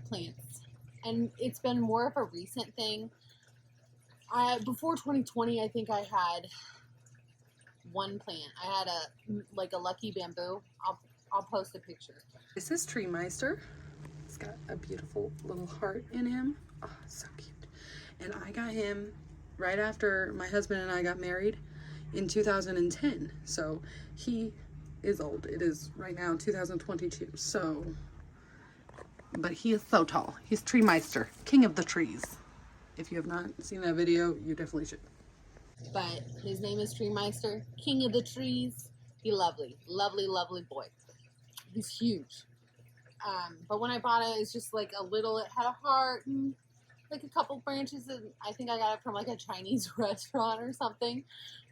like plants, and it's been more of a recent thing. Before 2020, I think I had one plant. I had a lucky bamboo. I'll post a picture. This is Tree Meister. He's got a beautiful little heart in him. Oh, so cute. And I got him right after my husband and I got married in 2010. So he is old. It is right now 2022. So, but he is so tall. He's Tree Meister, king of the trees. If you have not seen that video, you definitely should. But his name is Tree Meister, king of the trees. He's lovely, lovely, lovely boy. He's huge. But when I bought it, it's just like a little, it had a heart and like a couple branches, and I think I got it from like a Chinese restaurant or something.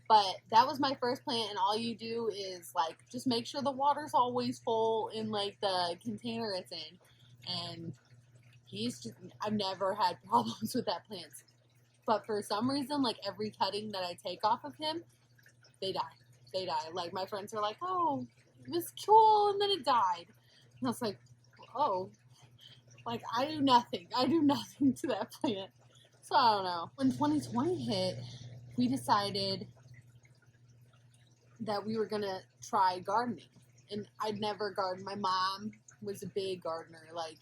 But that was my first plant, and all you do is like just make sure the water's always full in like the container it's in. And I've never had problems with that plant. But for some reason, like every cutting that I take off of him, they die. They die. Like my friends are like, oh, it was cool, and then it died. And I was like, oh, like I do nothing. I do nothing to that plant. So I don't know. When 2020 hit, we decided that we were gonna try gardening. And I'd never gardened. My mom was a big gardener. Like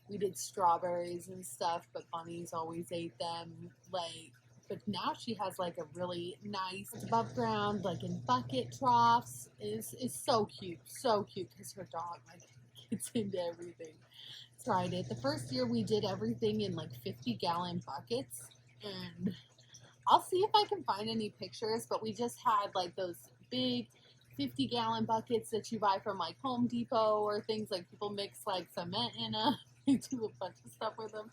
we did strawberries and stuff, but bunnies always ate them. But now she has like a really nice above ground, like in bucket troughs. It's so cute because her dog like gets into everything. Tried it. The first year we did everything in like 50-gallon buckets, and I'll see if I can find any pictures, but we just had like those big 50-gallon buckets that you buy from like Home Depot or things. Like people mix like cement in them. They do a bunch of stuff with them.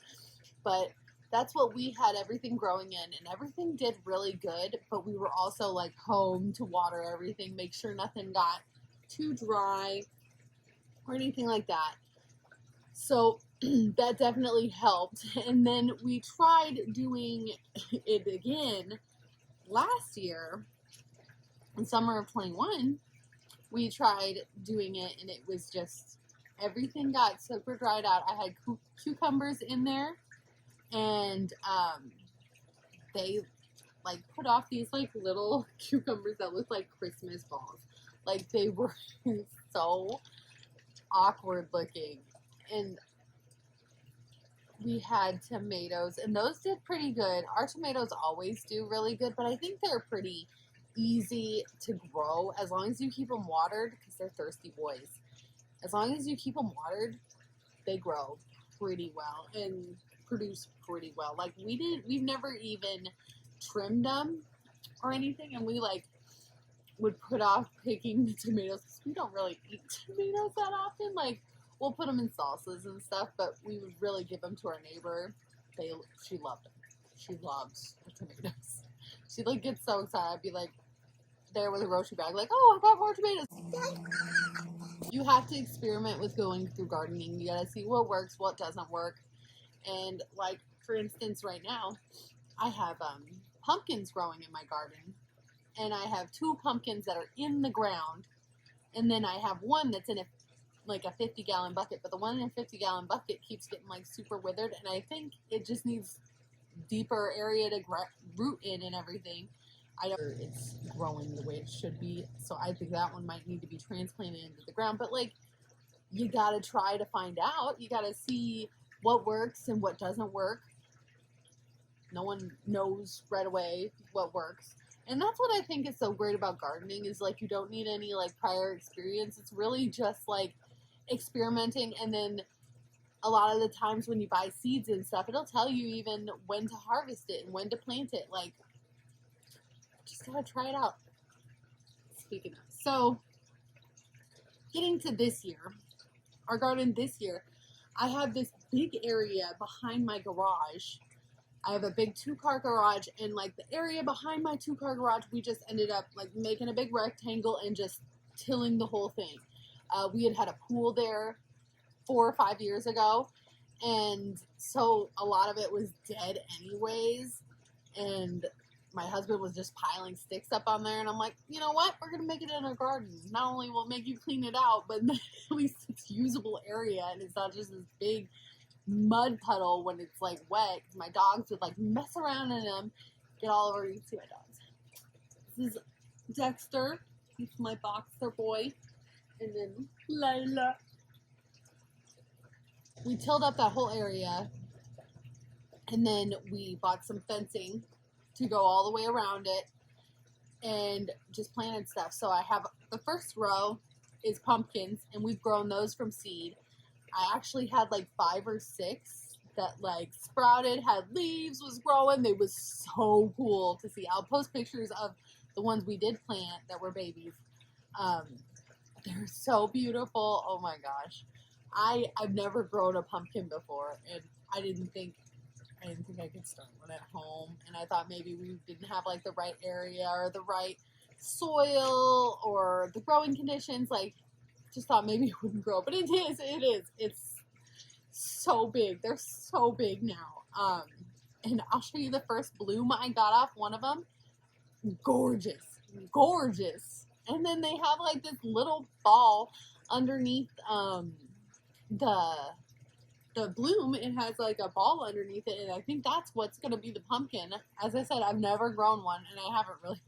But that's what we had everything growing in, and everything did really good. But we were also like home to water everything, make sure nothing got too dry or anything like that. So that definitely helped. And then we tried doing it again last year in summer of 21. We tried doing it, and it was just everything got super dried out. I had cucumbers in there, and they like put off these like little cucumbers that looked like Christmas balls. Like they were so awkward looking. And we had tomatoes, and those did pretty good. Our tomatoes always do really good, but I think they're pretty easy to grow as long as you keep them watered, because they're thirsty boys. As long as you keep them watered, they grow pretty well and produce pretty well. Like we've never even trimmed them or anything, and we like would put off picking the tomatoes because we don't really eat tomatoes that often. Like we'll put them in salsas and stuff, but we would really give them to our neighbor. She loved them. She loves the tomatoes. She like gets so excited. I'd be like there with a grocery bag, like, oh, I got more tomatoes. You have to experiment with going through gardening. You gotta see what works, what doesn't work. And like for instance, right now, I have pumpkins growing in my garden, and I have 2 pumpkins that are in the ground, and then I have one that's in a 50-gallon bucket, but the one in a 50-gallon bucket keeps getting like super withered, and I think it just needs deeper area to root in and everything. I don't know if it's growing the way it should be, so I think that one might need to be transplanted into the ground. But like, you gotta try to find out. You gotta see what works and what doesn't work. No one knows right away what works. And that's what I think is so great about gardening, is like you don't need any like prior experience. It's really just like experimenting, and then a lot of the times when you buy seeds and stuff, it'll tell you even when to harvest it and when to plant it. Like, just gotta try it out. Speaking of, so getting to this year, our garden this year, I have this big area behind my garage. I have a big 2-car garage, and like the area behind my 2-car garage, we just ended up like making a big rectangle and just tilling the whole thing. We had a pool there 4 or 5 years ago, and so a lot of it was dead anyways, and my husband was just piling sticks up on there, and I'm like, you know what, we're gonna make it in our garden. Not only will it make you clean it out, but at least it's usable area, and it's not just this big mud puddle when it's like wet. My dogs would like mess around in them, get all over. You can see my dogs. This is Dexter. He's my boxer boy. And then Layla. We tilled up that whole area, and then we bought some fencing to go all the way around it and just planted stuff. So I have the first row is pumpkins, and we've grown those from seed. I actually had like 5 or 6 that like sprouted, had leaves, was growing. They was so cool to see. I'll post pictures of the ones we did plant that were babies. They're so beautiful. Oh my gosh. I've never grown a pumpkin before, and I didn't think I could start one at home. And I thought maybe we didn't have like the right area or the right soil or the growing conditions. Like, just thought maybe it wouldn't grow, but it is. It's so big. They're so big now. And I'll show you the first bloom I got off one of them. Gorgeous. And then they have like this little ball underneath the bloom. It has like a ball underneath it, and I think that's what's going to be the pumpkin. As I said, I've never grown one, and I haven't really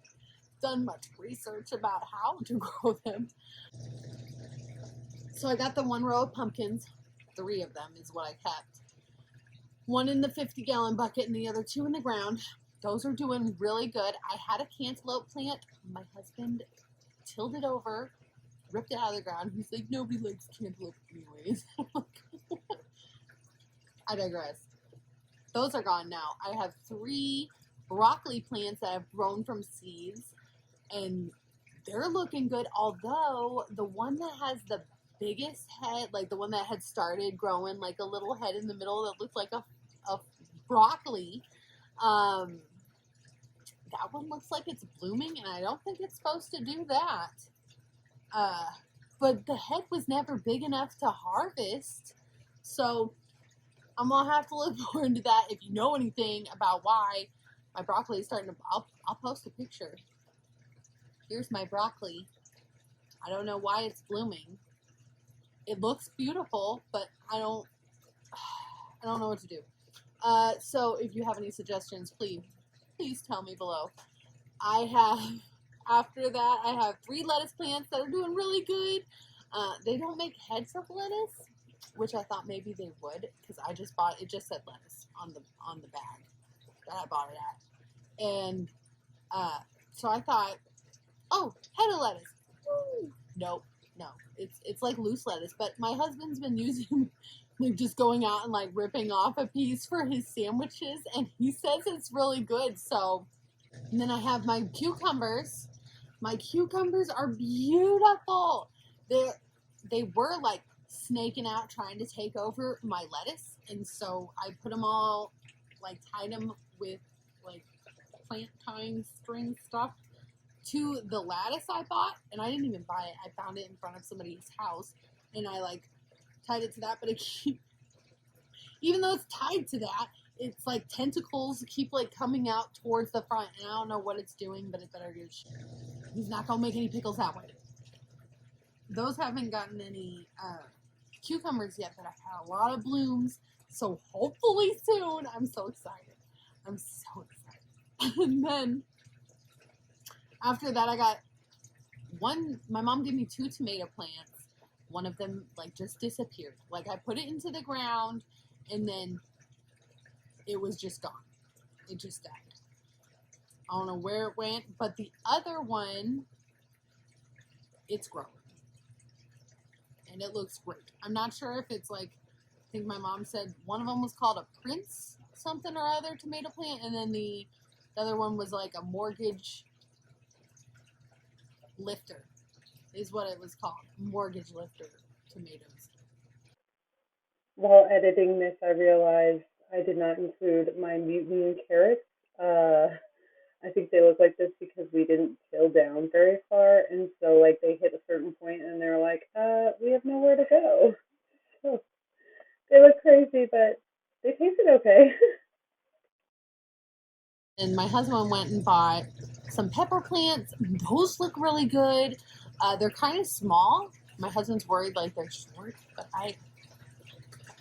done much research about how to grow them. So I got the 1 row of pumpkins. 3 of them is what I kept. 1 in the 50-gallon bucket and the other 2 in the ground. Those are doing really good. I had a cantaloupe plant. My husband tilled it over, ripped it out of the ground. He's like, nobody likes cantaloupe anyways. I digress. Those are gone now. I have 3 broccoli plants that I've grown from seeds, and they're looking good. Although the one that has the biggest head, like the one that had started growing like a little head in the middle that looked like a broccoli, that one looks like it's blooming, and I don't think it's supposed to do that. But the head was never big enough to harvest, so I'm gonna have to look more into that. If you know anything about why my broccoli is starting to, I'll post a picture. Here's my broccoli. I don't know why it's blooming. It looks beautiful, but I don't know what to do. So if you have any suggestions, please tell me below. After that, I have 3 lettuce plants that are doing really good. They don't make heads of lettuce, which I thought maybe they would, because I just bought, it just said lettuce on the bag that I bought it at. And so I thought, oh, head of lettuce. Woo! Nope, no. It's like loose lettuce, but my husband's been using, like, just going out and like ripping off a piece for his sandwiches, and he says it's really good. So, and then I have my cucumbers. My cucumbers are beautiful. They were like snaking out trying to take over my lettuce, and so I put them all, like, tied them with like plant tying string stuff to the lattice I bought, and I didn't even buy it. I found it in front of somebody's house, and I like tied it to that, but even though it's tied to that, it's like tentacles keep like coming out towards the front, and I don't know what it's doing, but it better do shit. He's not gonna make any pickles that way. Those haven't gotten any cucumbers yet, but I've had a lot of blooms, so hopefully soon. I'm so excited. And then after that, I got my mom gave me 2 tomato plants. One of them like just disappeared. Like, I put it into the ground, and then it was just gone. It just died. I don't know where it went, but the other one, it's growing. And it looks great. I'm not sure if it's like, I think my mom said one of them was called a Prince something or other tomato plant, and then the other one was like a mortgage lifter, is what it was called. Mortgage lifter tomatoes. While editing this, I realized I did not include my Mutant Carrots. I think they look like this because we didn't till down very far, and so like they hit a certain point and they're like, we have nowhere to go. So they look crazy, but they tasted okay. And my husband went and bought some pepper plants. Those look really good. They're kind of small. My husband's worried like they're short, but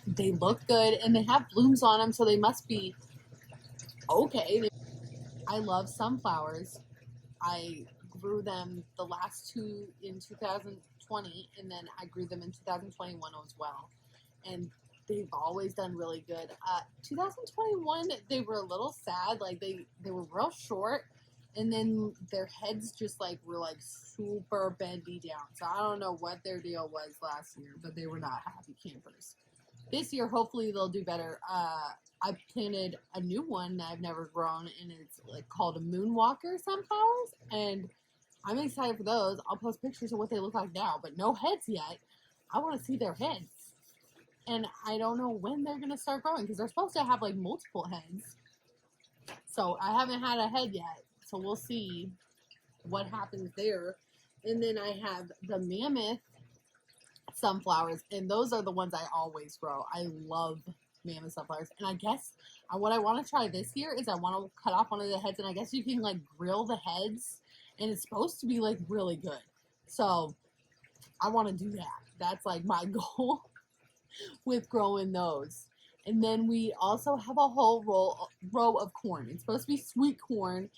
they look good and they have blooms on them, so they must be okay. I love sunflowers. I grew them the last two in 2020, and then I grew them in 2021 as well. And they've always done really good. 2021, they were a little sad. Like they were real short, and then their heads just like were like super bendy down. So I don't know what their deal was last year, but they were not happy campers. This year, hopefully they'll do better. I planted a new one that I've never grown, and it's like called a Moonwalker sunflowers, and I'm excited for those. I'll post pictures of what they look like now, but no heads yet. I want to see their heads. And I don't know when they're going to start growing because they're supposed to have like multiple heads. So I haven't had a head yet. So we'll see what happens there. And then I have the Mammoth Sunflowers, and those are the ones I always grow. I love Mammoth Sunflowers. And I guess what I want to try this year is I want to cut off one of the heads, and I guess you can like grill the heads, and it's supposed to be like really good. So I want to do that. That's like my goal with growing those. And then we also have a whole row of corn. It's supposed to be sweet corn.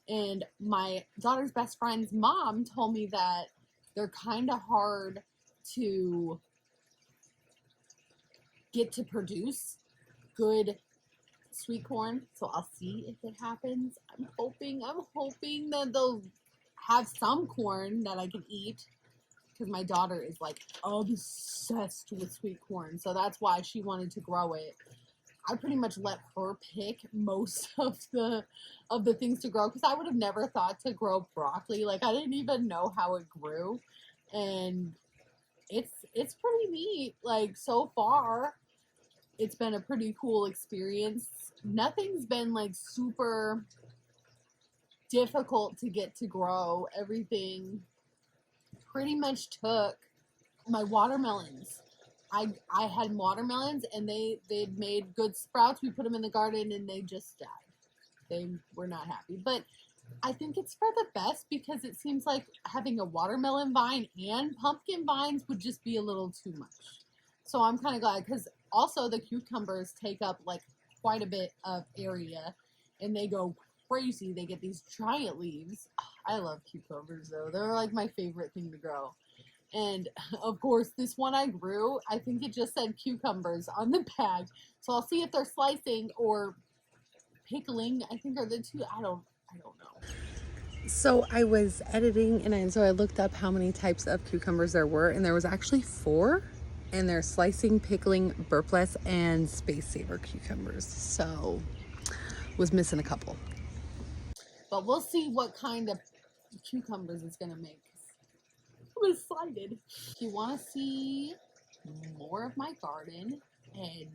And my daughter's best friend's mom told me that they're kind of hard to get to produce good sweet corn. So I'll see if it happens. I'm hoping that they'll have some corn that I can eat, because my daughter is like obsessed with sweet corn. So that's why she wanted to grow it. I pretty much let her pick most of the things to grow, because I would have never thought to grow broccoli. Like I didn't even know how it grew. And it's pretty neat. Like so far, it's been a pretty cool experience. Nothing's been like super difficult to get to grow. Everything pretty much took. My watermelons. I had watermelons, and they'd made good sprouts. We put them in the garden, and they just died. They were not happy. But I think it's for the best, because it seems like having a watermelon vine and pumpkin vines would just be a little too much. So I'm kind of glad, because also the cucumbers take up like quite a bit of area, and they go crazy. They get these giant leaves. I love cucumbers though. They're like my favorite thing to grow. And of course, this one I grew, I think it just said cucumbers on the bag. So I'll see if they're slicing or pickling. I think are the two. I don't know. So I was editing, and so I looked up how many types of cucumbers there were, and there was actually 4. And they're slicing, pickling, burpless, and space saver cucumbers. So was missing a couple. But we'll see what kind of cucumbers it's gonna make. I'm excited. If you want to see more of my garden and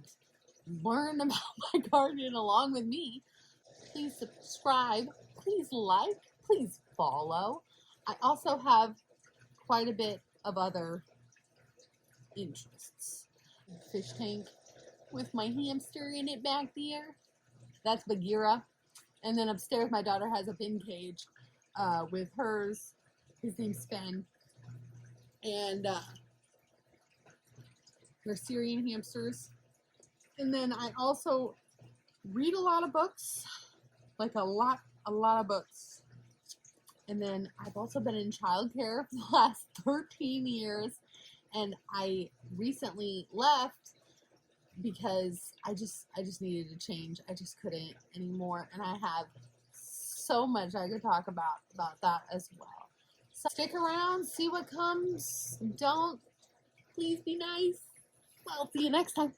learn about my garden along with me, please subscribe, please like, please follow. I also have quite a bit of other interests. Fish tank with my hamster in it back there. That's Bagheera. And then upstairs, my daughter has a bin cage with hers. His name's Sven. And they're Syrian hamsters. And then I also read a lot of books, like a lot of books. And then I've also been in childcare for the last 13 years. And I recently left because I just needed to change. I just couldn't anymore. And I have so much I could talk about that as well. So stick around, see what comes. Don't. Please be nice. I'll see you next time.